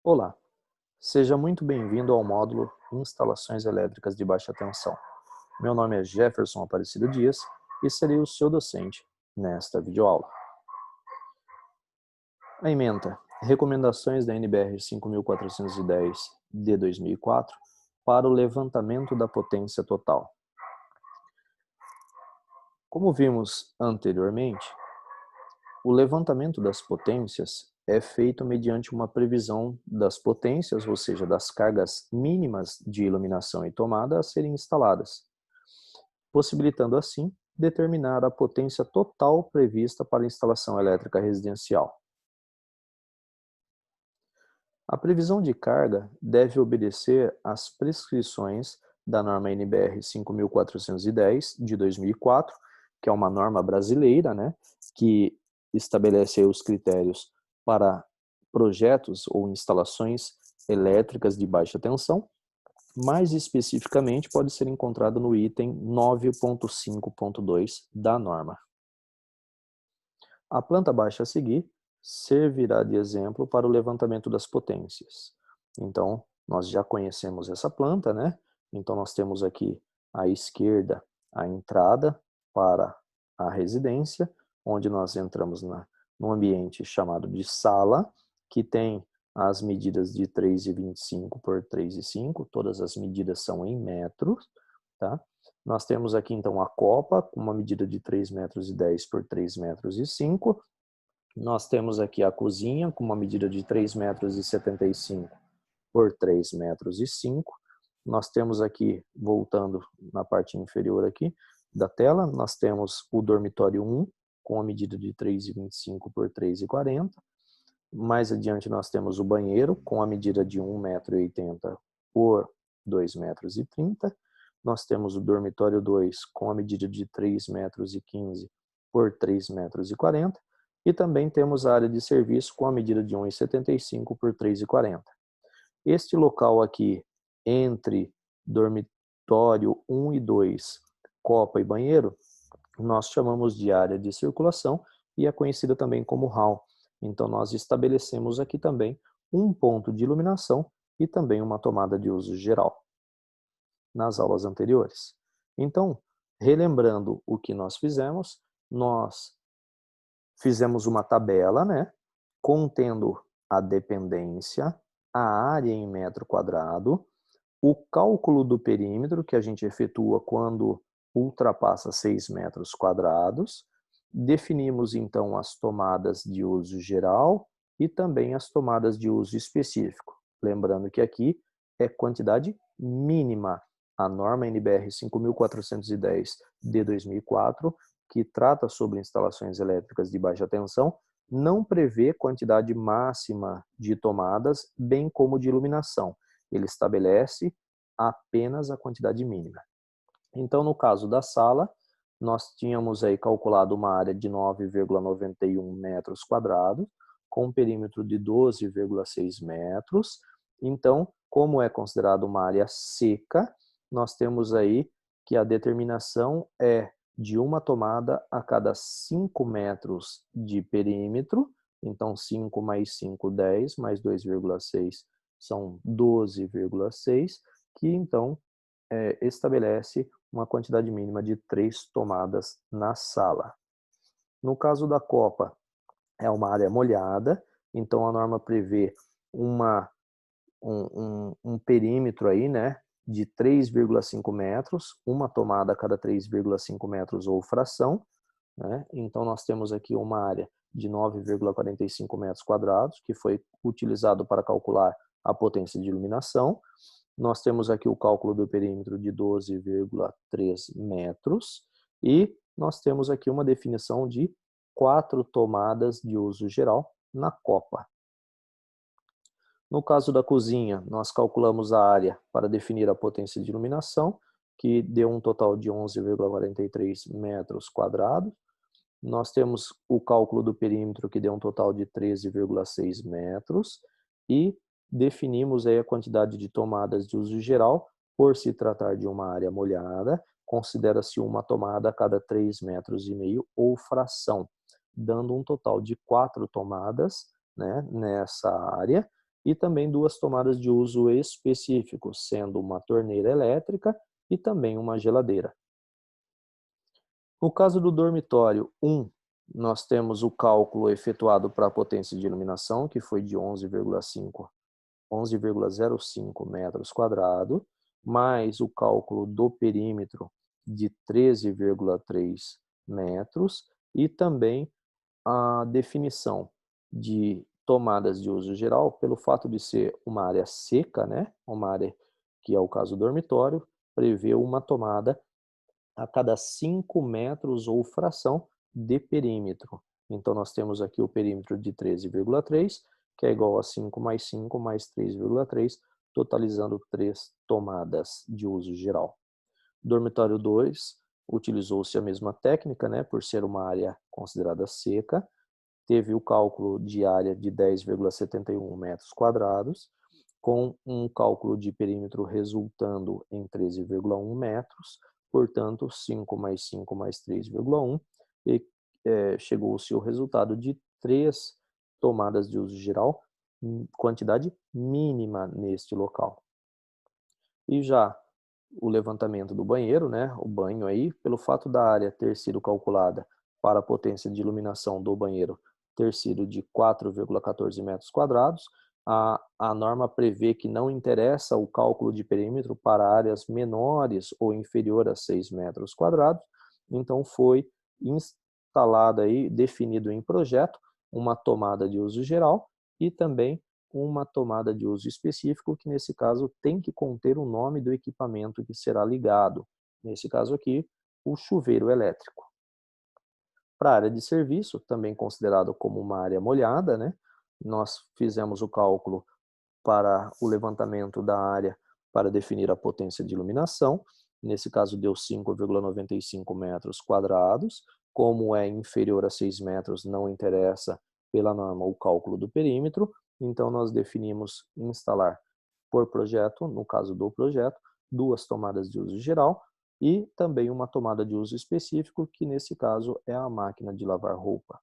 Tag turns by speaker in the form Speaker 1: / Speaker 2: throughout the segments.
Speaker 1: Olá, seja muito bem-vindo ao módulo Instalações Elétricas de Baixa Tensão. Meu nome é Jefferson Aparecido Dias e serei o seu docente nesta videoaula. A ementa Recomendações da NBR 5410 de 2004 para o levantamento da potência total. Como vimos anteriormente, o levantamento das potências é feito mediante uma previsão das potências, ou seja, das cargas mínimas de iluminação e tomada a serem instaladas, possibilitando assim determinar a potência total prevista para a instalação elétrica residencial. A previsão de carga deve obedecer às prescrições da norma NBR 5410 de 2004, que é uma norma brasileira, né, que estabelece os critérios para projetos ou instalações elétricas de baixa tensão. Mais especificamente, pode ser encontrado no item 9.5.2 da norma. A planta baixa a seguir servirá de exemplo para o levantamento das potências. Então, nós já conhecemos essa planta, né? Então, nós temos aqui à esquerda a entrada para a residência, onde nós entramos num ambiente chamado de sala, que tem as medidas de 3,25 por 3,5, todas as medidas são em metros, tá? Nós temos aqui então a copa, com uma medida de 3,10 metros por 3,05 metros. Nós temos aqui a cozinha, com uma medida de 3,75 metros por 3,05 metros. Nós temos aqui, voltando na parte inferior aqui da tela, nós temos o dormitório 1, com a medida de 3,25 por 3,40. Mais adiante nós temos o banheiro, com a medida de 1,80 m por 2,30 m. Nós temos o dormitório 2 com a medida de 3,15 m por 3,40 m. E também temos a área de serviço com a medida de 1,75 por 3,40. Este local aqui, entre dormitório 1 e 2, copa e banheiro, nós chamamos de área de circulação e é conhecida também como hall. Então, nós estabelecemos aqui também um ponto de iluminação e também uma tomada de uso geral nas aulas anteriores. Então, relembrando o que nós fizemos uma tabela, né, contendo a dependência, a área em metro quadrado, o cálculo do perímetro que a gente efetua quando ultrapassa 6 metros quadrados. Definimos então as tomadas de uso geral e também as tomadas de uso específico. Lembrando que aqui é quantidade mínima. A norma NBR 5410 de 2004, que trata sobre instalações elétricas de baixa tensão, não prevê quantidade máxima de tomadas, bem como de iluminação. Ele estabelece apenas a quantidade mínima. Então, no caso da sala, nós tínhamos aí calculado uma área de 9,91 metros quadrados, com um perímetro de 12,6 metros. Então, como é considerado uma área seca, nós temos aí que a determinação é de uma tomada a cada 5 metros de perímetro. Então, 5 mais 5, 10, mais 2,6 são 12,6, que então estabelece uma quantidade mínima de 3 tomadas na sala. No caso da copa, é uma área molhada, então a norma prevê um perímetro aí, né, de 3,5 metros, uma tomada a cada 3,5 metros ou fração, né? Então nós temos aqui uma área de 9,45 metros quadrados, que foi utilizado para calcular a potência de iluminação. Nós temos aqui o cálculo do perímetro de 12,3 metros e nós temos aqui uma definição de 4 tomadas de uso geral na copa. No caso da cozinha, nós calculamos a área para definir a potência de iluminação, que deu um total de 11,43 metros quadrados. Nós temos o cálculo do perímetro, que deu um total de 13,6 metros, e definimos aí a quantidade de tomadas de uso geral. Por se tratar de uma área molhada, considera-se uma tomada a cada 3,5 metros ou fração, dando um total de 4 tomadas, né, nessa área, e também 2 tomadas de uso específico, sendo uma torneira elétrica e também uma geladeira. No caso do dormitório 1, nós temos o cálculo efetuado para a potência de iluminação, que foi de 11,05 metros quadrados, mais o cálculo do perímetro de 13,3 metros e também a definição de tomadas de uso geral, pelo fato de ser uma área seca, né? Uma área que é o caso do dormitório, prevê uma tomada a cada 5 metros ou fração de perímetro. Então, nós temos aqui o perímetro de 13,3, que é igual a 5 mais 5 mais 3,3, totalizando 3 tomadas de uso geral. Dormitório 2, utilizou-se a mesma técnica, né, por ser uma área considerada seca, teve o cálculo de área de 10,71 metros quadrados, com um cálculo de perímetro resultando em 13,1 metros, portanto, 5 mais 5 mais 3,1, e chegou-se ao resultado de 3 tomadas de uso geral, quantidade mínima neste local. E já o levantamento do banheiro, né, o banho aí, pelo fato da área ter sido calculada para a potência de iluminação do banheiro ter sido de 4,14 metros quadrados, a norma prevê que não interessa o cálculo de perímetro para áreas menores ou inferior a 6 metros quadrados, então foi instalada aí, definido em projeto, uma tomada de uso geral e também uma tomada de uso específico, que nesse caso tem que conter o nome do equipamento que será ligado. Nesse caso aqui, o chuveiro elétrico. Para a área de serviço, também considerado como uma área molhada, né? Nós fizemos o cálculo para o levantamento da área para definir a potência de iluminação. Nesse caso, deu 5,95 metros quadrados. Como é inferior a 6 metros, não interessa pela norma o cálculo do perímetro. Então, nós definimos instalar por projeto, no caso do projeto, 2 tomadas de uso geral e também uma tomada de uso específico, que nesse caso é a máquina de lavar roupa.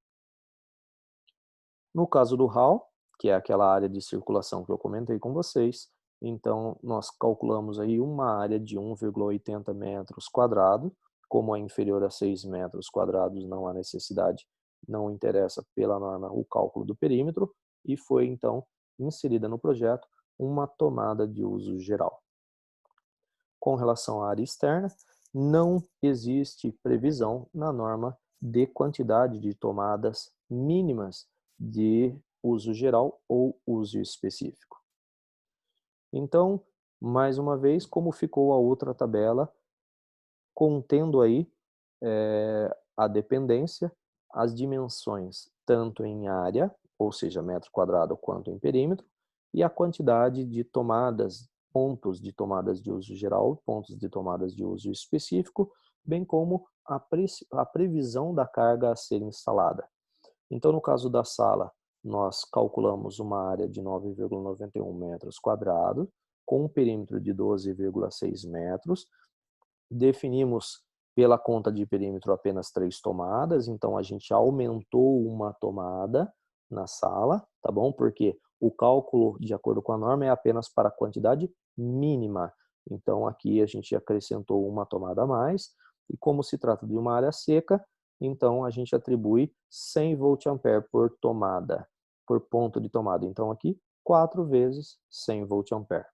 Speaker 1: No caso do hall, que é aquela área de circulação que eu comentei com vocês, então nós calculamos aí uma área de 1,80 metros quadrados, como é inferior a 6 metros quadrados, não há necessidade, não interessa pela norma o cálculo do perímetro, e foi então inserida no projeto uma tomada de uso geral. Com relação à área externa, não existe previsão na norma de quantidade de tomadas mínimas de uso geral ou uso específico. Então, mais uma vez, como ficou a outra tabela, contendo aí a dependência, as dimensões, tanto em área, ou seja, metro quadrado, quanto em perímetro, e a quantidade de tomadas, pontos de tomadas de uso geral, pontos de tomadas de uso específico, bem como a previsão da carga a ser instalada. Então, no caso da sala, nós calculamos uma área de 9,91 metros quadrados, com um perímetro de 12,6 metros, definimos pela conta de perímetro apenas 3 tomadas, então a gente aumentou uma tomada na sala, tá bom? Porque o cálculo, de acordo com a norma, é apenas para a quantidade mínima. Então aqui a gente acrescentou uma tomada a mais, e como se trata de uma área seca, então a gente atribui 100 volt-ampere por tomada, por ponto de tomada. Então aqui 4 vezes 100 volt-ampere.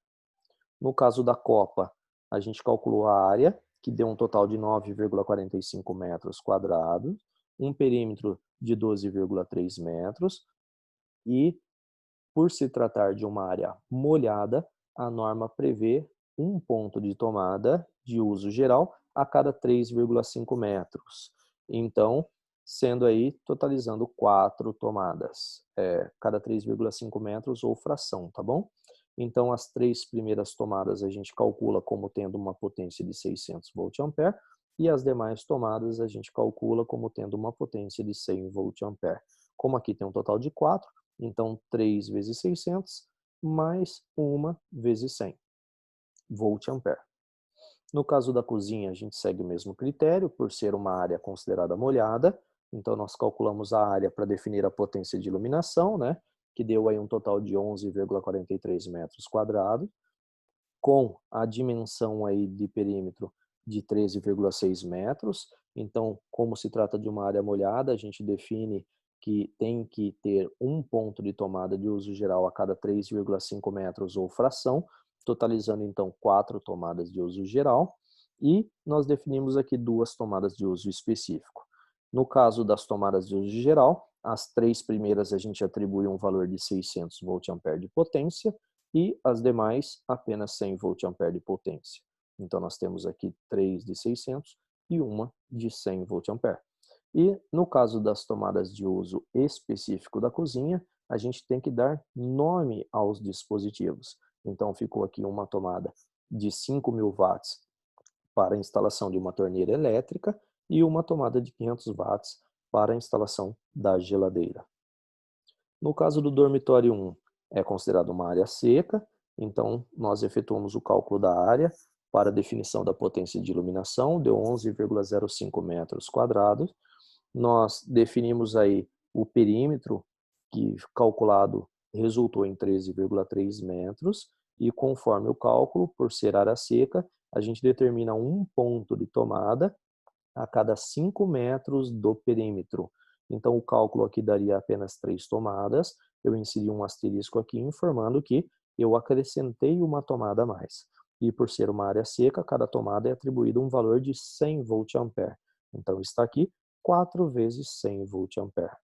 Speaker 1: No caso da copa, a gente calculou a área, que deu um total de 9,45 metros quadrados, um perímetro de 12,3 metros e, por se tratar de uma área molhada, a norma prevê um ponto de tomada de uso geral a cada 3,5 metros. Então, sendo aí, totalizando 4 tomadas, cada 3,5 metros ou fração, tá bom? Então, as 3 primeiras tomadas a gente calcula como tendo uma potência de 600 volt-ampere e as demais tomadas a gente calcula como tendo uma potência de 100 volt-ampere. Como aqui tem um total de 4, então 3 vezes 600 mais 1 vezes 100 volt-ampere. No caso da cozinha, a gente segue o mesmo critério, por ser uma área considerada molhada, então nós calculamos a área para definir a potência de iluminação, né? que deu aí um total de 11,43 metros quadrados, com a dimensão aí de perímetro de 13,6 metros. Então, como se trata de uma área molhada, a gente define que tem que ter um ponto de tomada de uso geral a cada 3,5 metros ou fração, totalizando então 4 tomadas de uso geral, e nós definimos aqui 2 tomadas de uso específico. No caso das tomadas de uso geral, as 3 primeiras a gente atribui um valor de 600 VA de potência, e as demais apenas 100 VA de potência. Então nós temos aqui 3 de 600 e uma de 100 VA. E no caso das tomadas de uso específico da cozinha, a gente tem que dar nome aos dispositivos. Então ficou aqui uma tomada de 5.000 watts para a instalação de uma torneira elétrica e uma tomada de 500 watts para a instalação da geladeira. No caso do dormitório 1, é considerado uma área seca, então nós efetuamos o cálculo da área para a definição da potência de iluminação, deu 11,05 metros quadrados. Nós definimos aí o perímetro, que calculado resultou em 13,3 metros, e conforme o cálculo, por ser área seca, a gente determina um ponto de tomada a cada 5 metros do perímetro. Então, o cálculo aqui daria apenas 3 tomadas. Eu inseri um asterisco aqui informando que eu acrescentei uma tomada a mais. E por ser uma área seca, cada tomada é atribuído um valor de 100 VA. Então, está aqui 4 vezes 100 VA.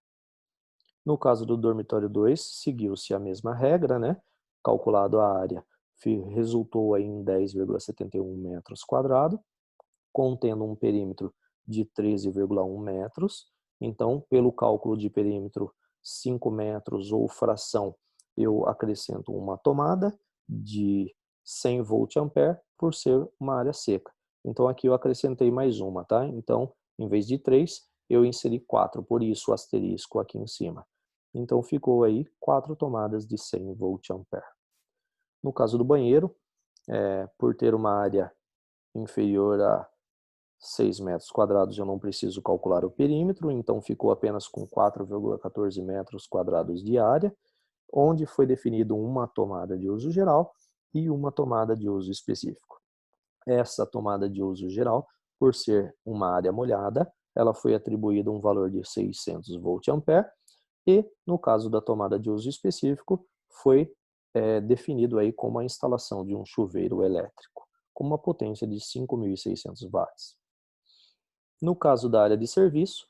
Speaker 1: No caso do dormitório 2, seguiu-se a mesma regra, né? Calculado a área, resultou aí em 10,71 metros quadrados, contendo um perímetro de 13,1 metros. Então, pelo cálculo de perímetro 5 metros ou fração, eu acrescento uma tomada de 100 VA por ser uma área seca. Então, aqui eu acrescentei mais uma, tá? Então, em vez de 3, eu inseri 4, por isso o asterisco aqui em cima. Então, ficou aí 4 tomadas de 100 VA. No caso do banheiro, por ter uma área inferior a 6 metros quadrados, eu não preciso calcular o perímetro, então ficou apenas com 4,14 metros quadrados de área, onde foi definido uma tomada de uso geral e uma tomada de uso específico. Essa tomada de uso geral, por ser uma área molhada, ela foi atribuída um valor de 600 VA, e no caso da tomada de uso específico, foi definido aí como a instalação de um chuveiro elétrico, com uma potência de 5.600 watts. No caso da área de serviço,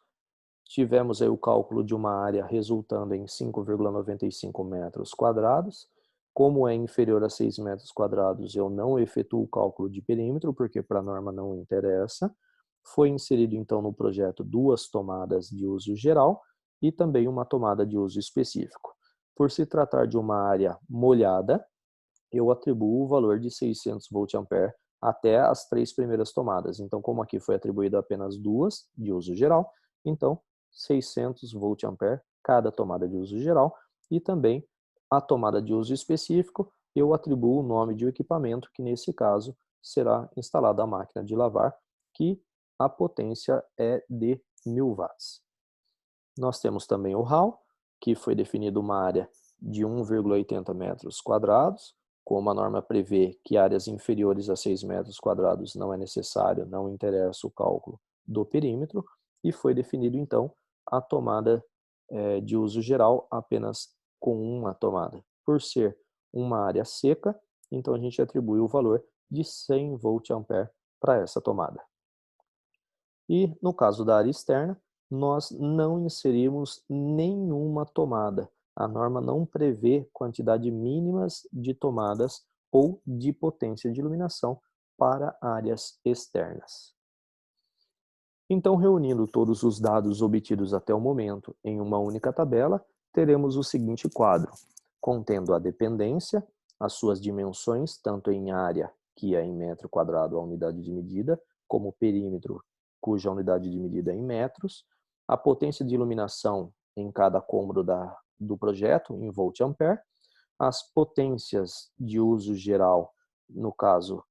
Speaker 1: tivemos aí o cálculo de uma área resultando em 5,95 metros quadrados. Como é inferior a 6 metros quadrados, eu não efetuo o cálculo de perímetro, porque para a norma não interessa. Foi inserido então no projeto 2 tomadas de uso geral e também uma tomada de uso específico. Por se tratar de uma área molhada, eu atribuo o valor de 600 VA até as 3 primeiras tomadas. Então, como aqui foi atribuído apenas 2 de uso geral, então 600 VA cada tomada de uso geral, e também a tomada de uso específico, eu atribuo o nome de equipamento, que nesse caso será instalada a máquina de lavar, que a potência é de 1000 watts. Nós temos também o hall, que foi definido uma área de 1,80 metros quadrados, como a norma prevê que áreas inferiores a 6 metros quadrados não é necessário, não interessa o cálculo do perímetro, e foi definido então a tomada de uso geral apenas com uma tomada. Por ser uma área seca, então a gente atribui o valor de 100 VA para essa tomada. E no caso da área externa, nós não inserimos nenhuma tomada. A norma não prevê quantidade mínimas de tomadas ou de potência de iluminação para áreas externas. Então, reunindo todos os dados obtidos até o momento em uma única tabela, teremos o seguinte quadro, contendo a dependência, as suas dimensões, tanto em área, que é em metro quadrado a unidade de medida, como perímetro, cuja unidade de medida é em metros, a potência de iluminação em cada cômodo do projeto, em volt-ampere, as potências de uso geral, no caso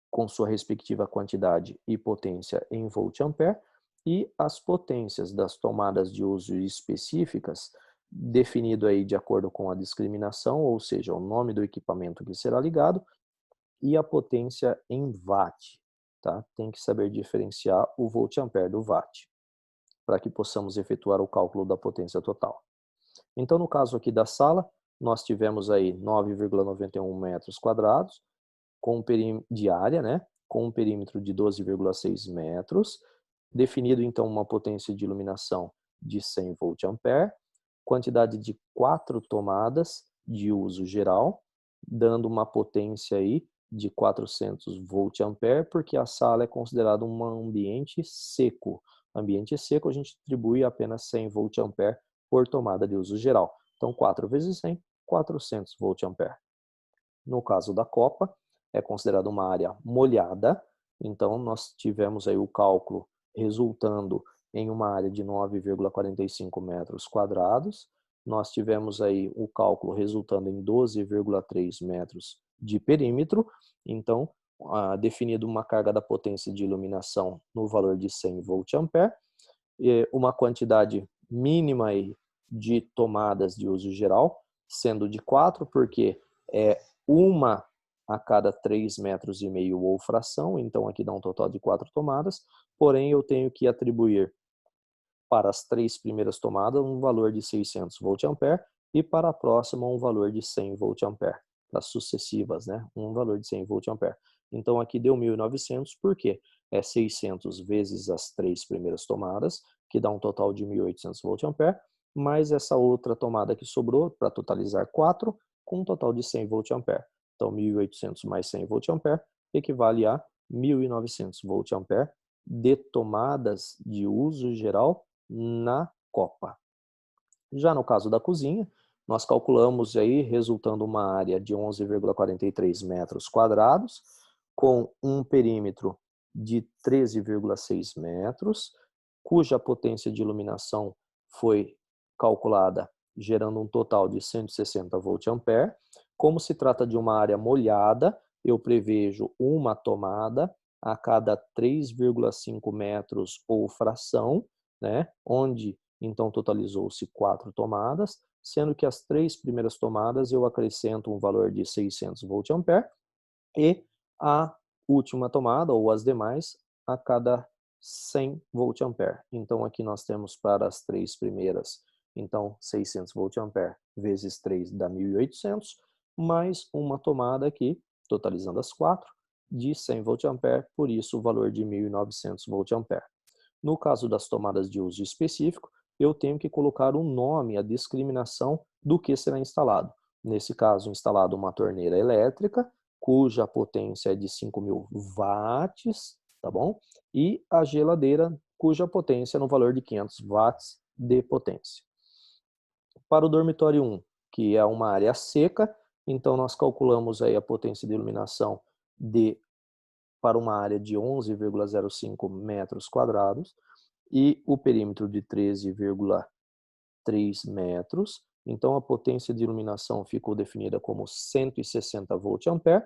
Speaker 1: com sua respectiva quantidade e potência em volt-ampere, e as potências das tomadas de uso específicas definido aí de acordo com a discriminação, ou seja, o nome do equipamento que será ligado, e a potência em watt, tá? Tem que saber diferenciar o volt-ampere do watt, para que possamos efetuar o cálculo da potência total. Então, no caso aqui da sala, nós tivemos aí 9,91 metros quadrados, com um perímetro de área, né? Com um perímetro de 12,6 metros, definido então uma potência de iluminação de 100 volt-ampere, quantidade de 4 tomadas de uso geral, dando uma potência aí de 400 volt-ampere, porque a sala é considerada um ambiente seco. Ambiente seco a gente atribui apenas 100 volt-ampere por tomada de uso geral. Então 4 vezes 100, 400 volt-ampere. No caso da copa, é considerada uma área molhada, então nós tivemos aí o cálculo resultando em uma área de 9,45 metros quadrados, nós tivemos aí o cálculo resultando em 12,3 metros de perímetro, então definido uma carga da potência de iluminação no valor de 100 volt-ampere, uma quantidade mínima aí de tomadas de uso geral, sendo de 4, porque é uma a cada 3,5 metros ou fração, então aqui dá um total de 4 tomadas, porém eu tenho que atribuir para as 3 primeiras tomadas um valor de 600 volt-ampere e para a próxima um valor de 100 volt-ampere, para as sucessivas, né? Um valor de 100 volt-ampere. Então aqui deu 1.900, por quê? É 600 vezes as 3 primeiras tomadas, que dá um total de 1.800 volt-ampere, mais essa outra tomada que sobrou, para totalizar 4, com um total de 100 volt-ampere. Então 1.800 mais 100 volt-ampere equivale a 1.900 volt-ampere de tomadas de uso geral na copa. Já no caso da cozinha, nós calculamos aí, resultando uma área de 11,43 metros quadrados, com um perímetro de 13,6 metros, cuja potência de iluminação foi calculada gerando um total de 160 volt-ampere. Como se trata de uma área molhada, eu prevejo uma tomada a cada 3,5 metros ou fração, né? Onde então totalizou-se 4 tomadas, sendo que as 3 primeiras tomadas eu acrescento um valor de 600 volt-ampere e a última tomada, ou as demais, a cada 100 volt-ampere. Então aqui nós temos para as 3 primeiras, então 600 volt-ampere vezes 3 dá 1.800, mais uma tomada aqui, totalizando as 4, de 100 volt-ampere, por isso o valor de 1.900 volt-ampere. No caso das tomadas de uso específico, eu tenho que colocar um nome, a discriminação do que será instalado. Nesse caso, instalado uma torneira elétrica, cuja potência é de 5.000 watts, tá bom? E a geladeira, cuja potência é no valor de 500 watts de potência. Para o dormitório 1, que é uma área seca, então nós calculamos aí a potência de iluminação para uma área de 11,05 metros quadrados e o perímetro de 13,3 metros. Então a potência de iluminação ficou definida como 160 volt-ampere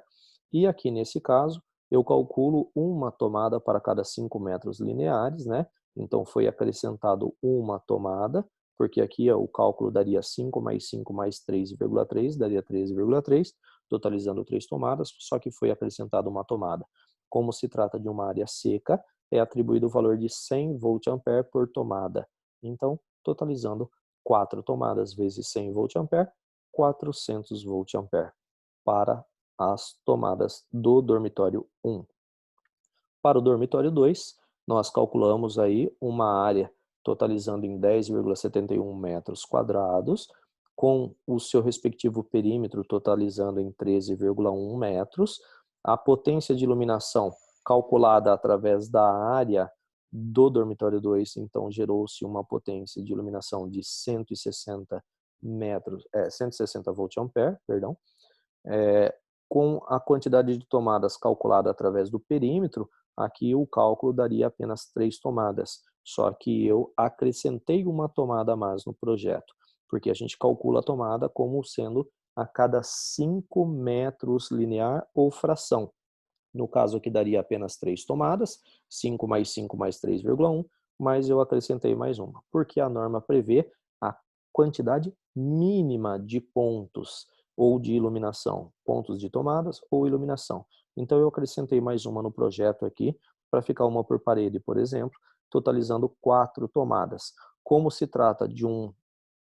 Speaker 1: e aqui nesse caso eu calculo uma tomada para cada 5 metros lineares, né? Então foi acrescentado uma tomada, porque aqui o cálculo daria 5 mais 5 mais 3,3, daria 13,3, totalizando 3 tomadas, só que foi acrescentada uma tomada. Como se trata de uma área seca, é atribuído o valor de 100 volt-ampere por tomada. Então, totalizando 4 tomadas vezes 100 volt-ampere, 400 volt-ampere para as tomadas do dormitório 1. Para o dormitório 2, nós calculamos aí uma área totalizando em 10,71 metros quadrados, com o seu respectivo perímetro totalizando em 13,1 metros, a potência de iluminação calculada através da área do dormitório 2, então gerou-se uma potência de iluminação de 160 volt-ampere, perdão, com a quantidade de tomadas calculada através do perímetro, aqui o cálculo daria apenas 3 tomadas, só que eu acrescentei uma tomada a mais no projeto, porque a gente calcula a tomada como sendo a cada 5 metros linear ou fração. No caso aqui daria apenas 3 tomadas, 5 mais 5 mais 3,1, mas eu acrescentei mais uma, porque a norma prevê a quantidade mínima de pontos ou de iluminação, pontos de tomadas ou iluminação. Então eu acrescentei mais uma no projeto aqui, para ficar uma por parede, por exemplo, totalizando 4 tomadas. Como se trata de um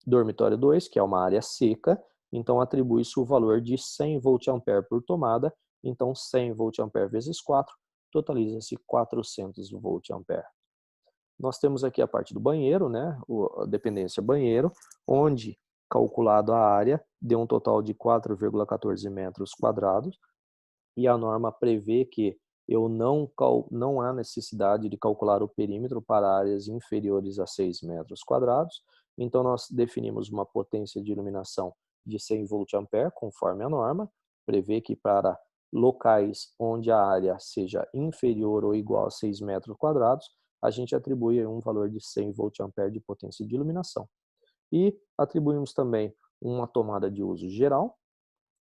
Speaker 1: dormitório 2, que é uma área seca, então atribui-se o valor de 100 VA por tomada, então 100 VA vezes 4, totaliza-se 400 VA. Nós temos aqui a parte do banheiro, né, a dependência banheiro, onde, calculado a área, deu um total de 4,14 metros quadrados, e a norma prevê que não há necessidade de calcular o perímetro para áreas inferiores a 6 metros quadrados, então nós definimos uma potência de iluminação de 100 VA, conforme a norma, prevê que para locais onde a área seja inferior ou igual a 6 metros quadrados, a gente atribui um valor de 100 VA de potência de iluminação. E atribuímos também uma tomada de uso geral,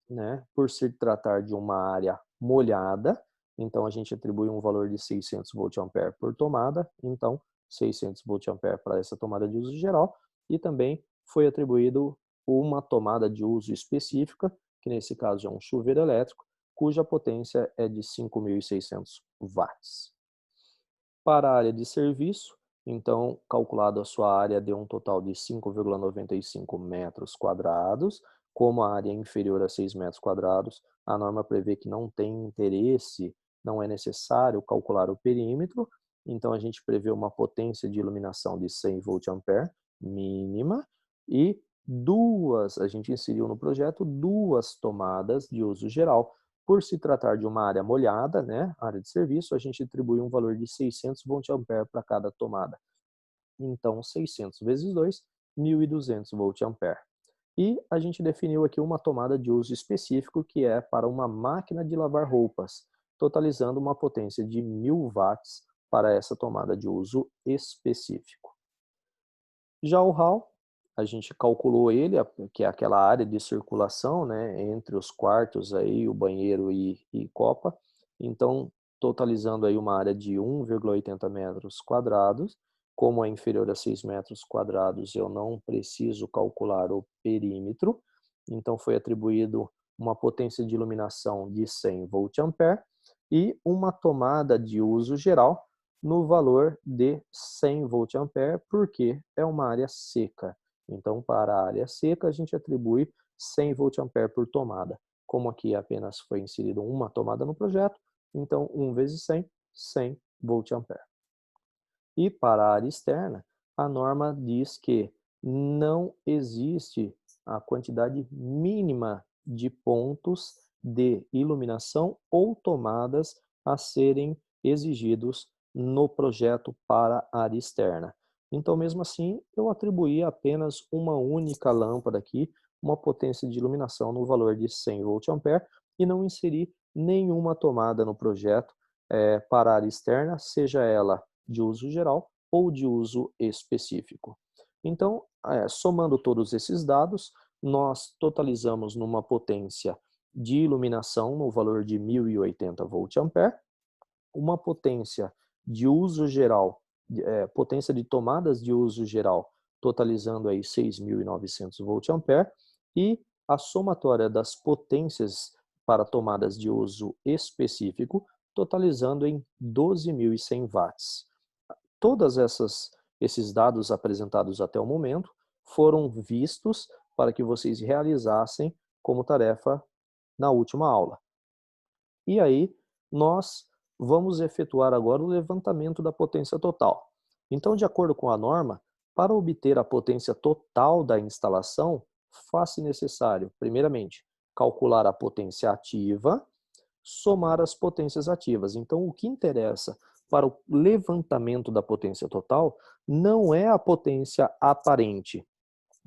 Speaker 1: né, por se tratar de uma área molhada, então a gente atribui um valor de 600 VA por tomada, então 600 VA para essa tomada de uso geral, e também foi atribuído uma tomada de uso específica, que nesse caso é um chuveiro elétrico, cuja potência é de 5.600 watts. Para a área de serviço, então, calculado a sua área deu um total de 5,95 metros quadrados. Como a área é inferior a 6 metros quadrados, a norma prevê que não tem interesse, não é necessário calcular o perímetro, então a gente prevê uma potência de iluminação de 100 VA mínima e a gente inseriu no projeto 2 tomadas de uso geral. Por se tratar de uma área molhada, né, área de serviço, a gente atribui um valor de 600 VA para cada tomada. Então, 600 vezes 2, 1.200 VA. E a gente definiu aqui uma tomada de uso específico, que é para uma máquina de lavar roupas, totalizando uma potência de 1.000 watts para essa tomada de uso específico. Já o hall, a gente calculou ele, que é aquela área de circulação, né, entre os quartos aí, o banheiro e copa. Então, totalizando aí uma área de 1,80 metros quadrados. Como é inferior a 6 metros quadrados, eu não preciso calcular o perímetro. Então, foi atribuído uma potência de iluminação de 100 VA e uma tomada de uso geral no valor de 100 VA, porque é uma área seca. Então, para a área seca, a gente atribui 100 VA por tomada. Como aqui apenas foi inserido uma tomada no projeto, então 1 vezes 100, 100 VA. E para a área externa, a norma diz que não existe a quantidade mínima de pontos de iluminação ou tomadas a serem exigidos no projeto para a área externa. Então, mesmo assim, eu atribuí apenas uma única lâmpada aqui, uma potência de iluminação no valor de 100 VA e não inseri nenhuma tomada no projeto para a área externa, seja ela de uso geral ou de uso específico. Então, somando todos esses dados, nós totalizamos numa potência de iluminação no valor de 1.080 VA, uma potência de uso geral, potência de tomadas de uso geral, totalizando aí 6.900 VA, e a somatória das potências para tomadas de uso específico, totalizando em 12.100 watts. Todos esses dados apresentados até o momento foram vistos para que vocês realizassem como tarefa na última aula. E aí, nós vamos efetuar agora o levantamento da potência total. Então, de acordo com a norma, para obter a potência total da instalação, faz-se necessário, primeiramente, calcular a potência ativa, somar as potências ativas. Então, o que interessa para o levantamento da potência total não é a potência aparente,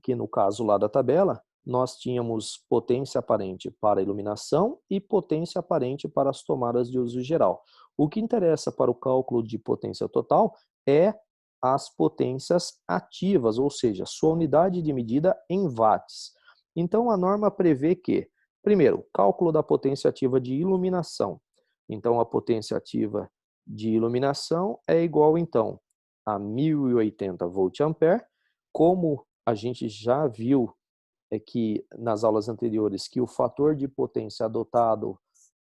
Speaker 1: que no caso lá da tabela, nós tínhamos potência aparente para a iluminação e potência aparente para as tomadas de uso geral. O que interessa para o cálculo de potência total é as potências ativas, ou seja, sua unidade de medida em watts. Então, a norma prevê que, primeiro, cálculo da potência ativa de iluminação. Então, a potência ativa de iluminação é igual, então, a 1.080 VA, como a gente já viu que nas aulas anteriores que o fator de potência adotado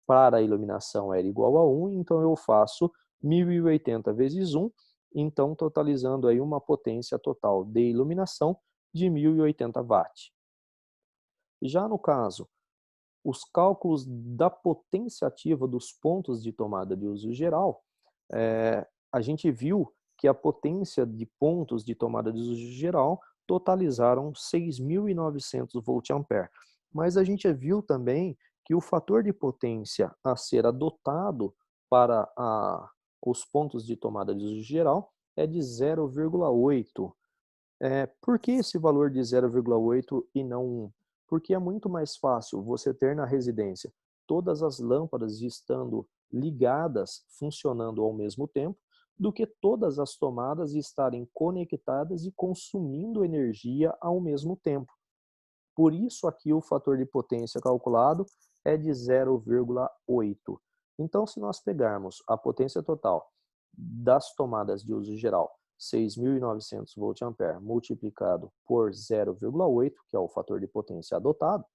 Speaker 1: para a iluminação era igual a 1, então eu faço 1080 vezes 1, então totalizando aí uma potência total de iluminação de 1080 watts. Já no caso, os cálculos da potência ativa dos pontos de tomada de uso geral, a gente viu que a potência de pontos de tomada de uso geral totalizaram 6.900 volt-ampere. Mas a gente viu também que o fator de potência a ser adotado para os pontos de tomada de uso geral é de 0,8. Por que esse valor de 0,8 e não 1? Porque é muito mais fácil você ter na residência todas as lâmpadas estando ligadas, funcionando ao mesmo tempo, do que todas as tomadas estarem conectadas e consumindo energia ao mesmo tempo. Por isso aqui o fator de potência calculado é de 0,8. Então, se nós pegarmos a potência total das tomadas de uso geral, 6.900 volt-ampere, multiplicado por 0,8, que é o fator de potência adotado,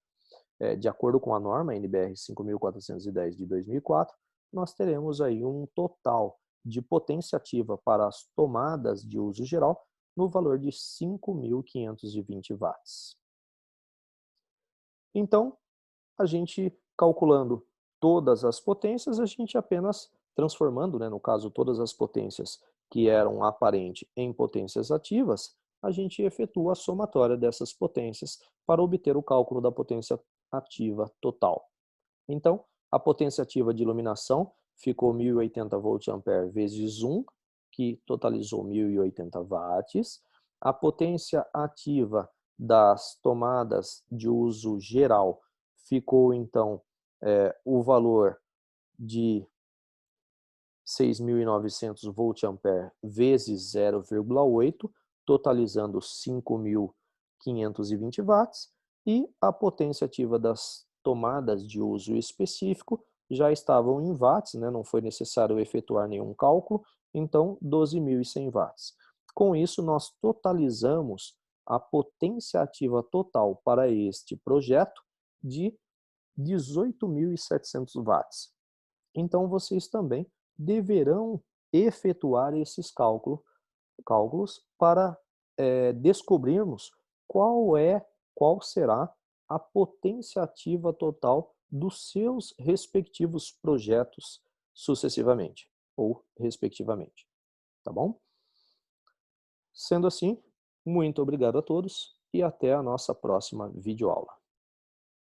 Speaker 1: de acordo com a norma NBR 5410 de 2004, nós teremos aí um total de potência ativa para as tomadas de uso geral no valor de 5.520 watts. Então, a gente calculando todas as potências, a gente apenas transformando, né, no caso, todas as potências que eram aparentes em potências ativas, a gente efetua a somatória dessas potências para obter o cálculo da potência ativa total. Então, a potência ativa de iluminação ficou 1080 volt-ampere vezes 1, que totalizou 1080 watts. A potência ativa das tomadas de uso geral ficou, então, o valor de 6.900 volt-ampere vezes 0,8, totalizando 5.520 watts, e a potência ativa das tomadas de uso específico já estavam em watts, né? Não foi necessário efetuar nenhum cálculo, então 12.100 watts. Com isso, nós totalizamos a potência ativa total para este projeto de 18.700 watts. Então, vocês também deverão efetuar esses cálculos para descobrirmos qual será a potência ativa total dos seus respectivos projetos sucessivamente, ou respectivamente, tá bom? Sendo assim, muito obrigado a todos e até a nossa próxima videoaula.